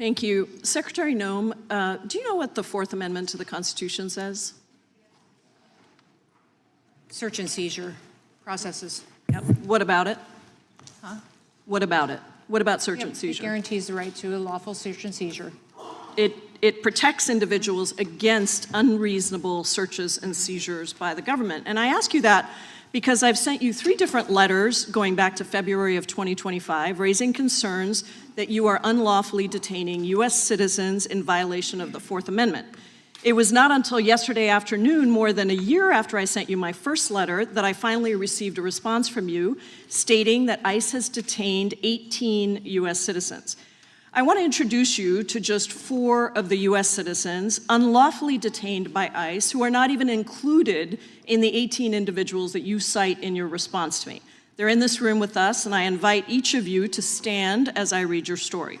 Thank you. Secretary Noem, do you know what the Fourth Amendment to the Constitution says? Search and seizure processes. Yep. What about it? Huh? What about it? What about search and seizure? It guarantees the right to a lawful search and seizure. It protects individuals against unreasonable searches and seizures by the government. And I ask you that because I've sent you 3 different letters going back to February of 2025 raising concerns that you are unlawfully detaining U.S. citizens in violation of the Fourth Amendment. It was not until yesterday afternoon, more than a year after I sent you my first letter, that I finally received a response from you stating that ICE has detained 18 U.S. citizens. I want to introduce you to just 4 of the U.S. citizens unlawfully detained by ICE who are not even included in the 18 individuals that you cite in your response to me. They're in this room with us, and I invite each of you to stand as I read your story.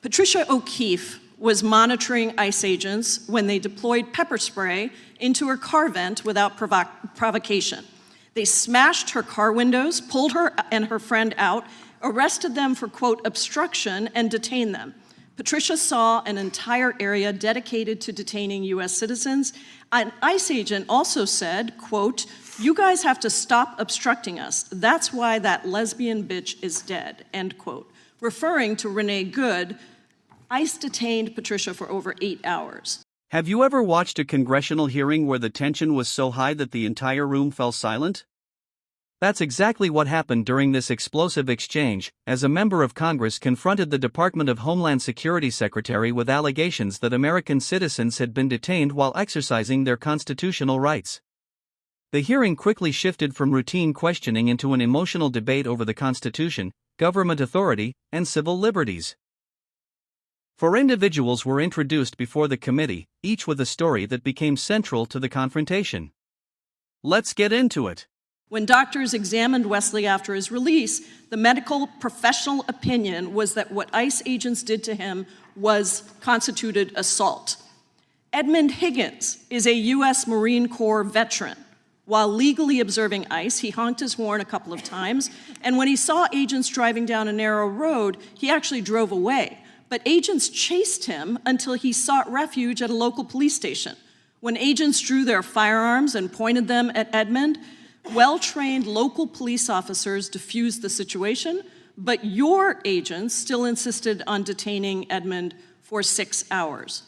Patricia O'Keefe was monitoring ICE agents when they deployed pepper spray into her car vent without provocation. They smashed her car windows, pulled her and her friend out, arrested them for, quote, obstruction, and detained them. Patricia saw an entire area dedicated to detaining U.S. citizens. An ICE agent also said, quote, "You guys have to stop obstructing us. That's why that lesbian bitch is dead," end quote. Referring to Renee Good, ICE detained Patricia for over 8 hours. Have you ever watched a congressional hearing where the tension was so high that the entire room fell silent? That's exactly what happened during this explosive exchange, as a member of Congress confronted the Department of Homeland Security Secretary with allegations that American citizens had been detained while exercising their constitutional rights. The hearing quickly shifted from routine questioning into an emotional debate over the Constitution, government authority, and civil liberties. 4 individuals were introduced before the committee, each with a story that became central to the confrontation. Let's get into it. When doctors examined Wesley after his release, the medical professional opinion was that what ICE agents did to him constituted assault. Edmund Higgins is a U.S. Marine Corps veteran. While legally observing ICE, he honked his horn a couple of times, and when he saw agents driving down a narrow road, he actually drove away. But agents chased him until he sought refuge at a local police station. When agents drew their firearms and pointed them at Edmund, well-trained local police officers diffused the situation, but your agents still insisted on detaining Edmund for 6 hours.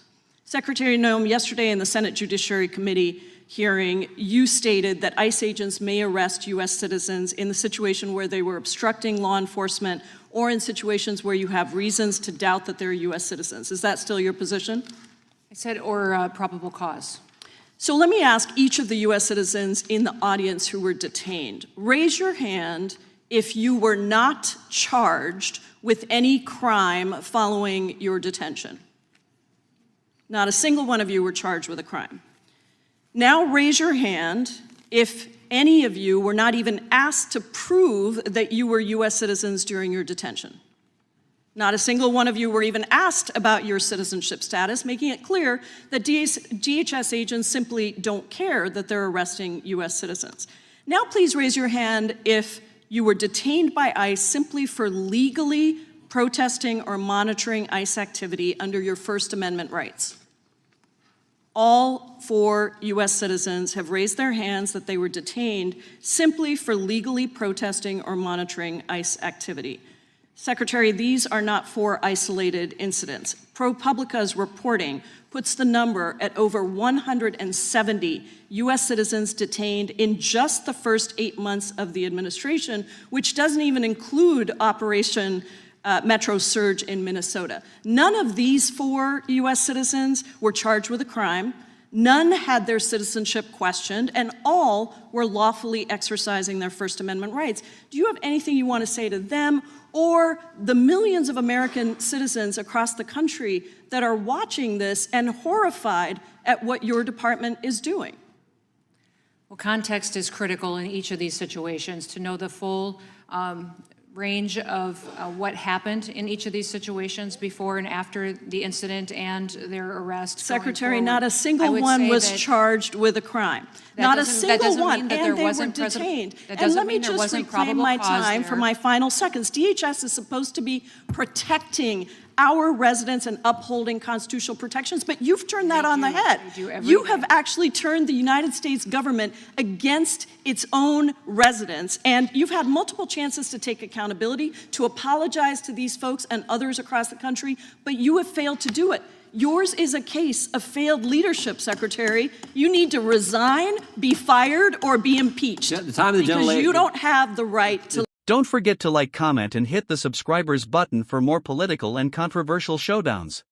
Secretary Noem, yesterday in the Senate Judiciary Committee hearing, you stated that ICE agents may arrest U.S. citizens in the situation where they were obstructing law enforcement or in situations where you have reasons to doubt that they're U.S. citizens. Is that still your position? I said, or probable cause. So let me ask each of the U.S. citizens in the audience who were detained. Raise your hand if you were not charged with any crime following your detention. Not a single one of you were charged with a crime. Now raise your hand if any of you were not even asked to prove that you were U.S. citizens during your detention. Not a single one of you were even asked about your citizenship status, making it clear that DHS agents simply don't care that they're arresting U.S. citizens. Now please raise your hand if you were detained by ICE simply for legally protesting or monitoring ICE activity under your First Amendment rights. All 4 U.S. citizens have raised their hands that they were detained simply for legally protesting or monitoring ICE activity. Secretary, these are not 4 isolated incidents. ProPublica's reporting puts the number at over 170 U.S. citizens detained in just the first 8 months of the administration, which doesn't even include Operation Metro Surge in Minnesota. None of these 4 U.S. citizens were charged with a crime. None had their citizenship questioned, and all were lawfully exercising their First Amendment rights. Do you have anything you want to say to them or the millions of American citizens across the country that are watching this and horrified at what your department is doing? Well, context is critical in each of these situations to know the full range of what happened in each of these situations before and after the incident and their arrest. Secretary, not a single one was charged with a crime. Not a single one, and they were detained. And let me just reclaim my time for my final seconds. DHS is supposed to be protecting our residents and upholding constitutional protections, but you've turned that on the head. They do every You day. have actually turned the United States government against its own residents, and you've had multiple chances to take accountability, to apologize to these folks and others across the country, but you have failed to do it. Yours is a case of failed leadership, Secretary. You need to resign, be fired, or be impeached. The time of the because gentlelady- you don't have the right to. Don't forget to like, comment, and hit the subscribers button for more political and controversial showdowns.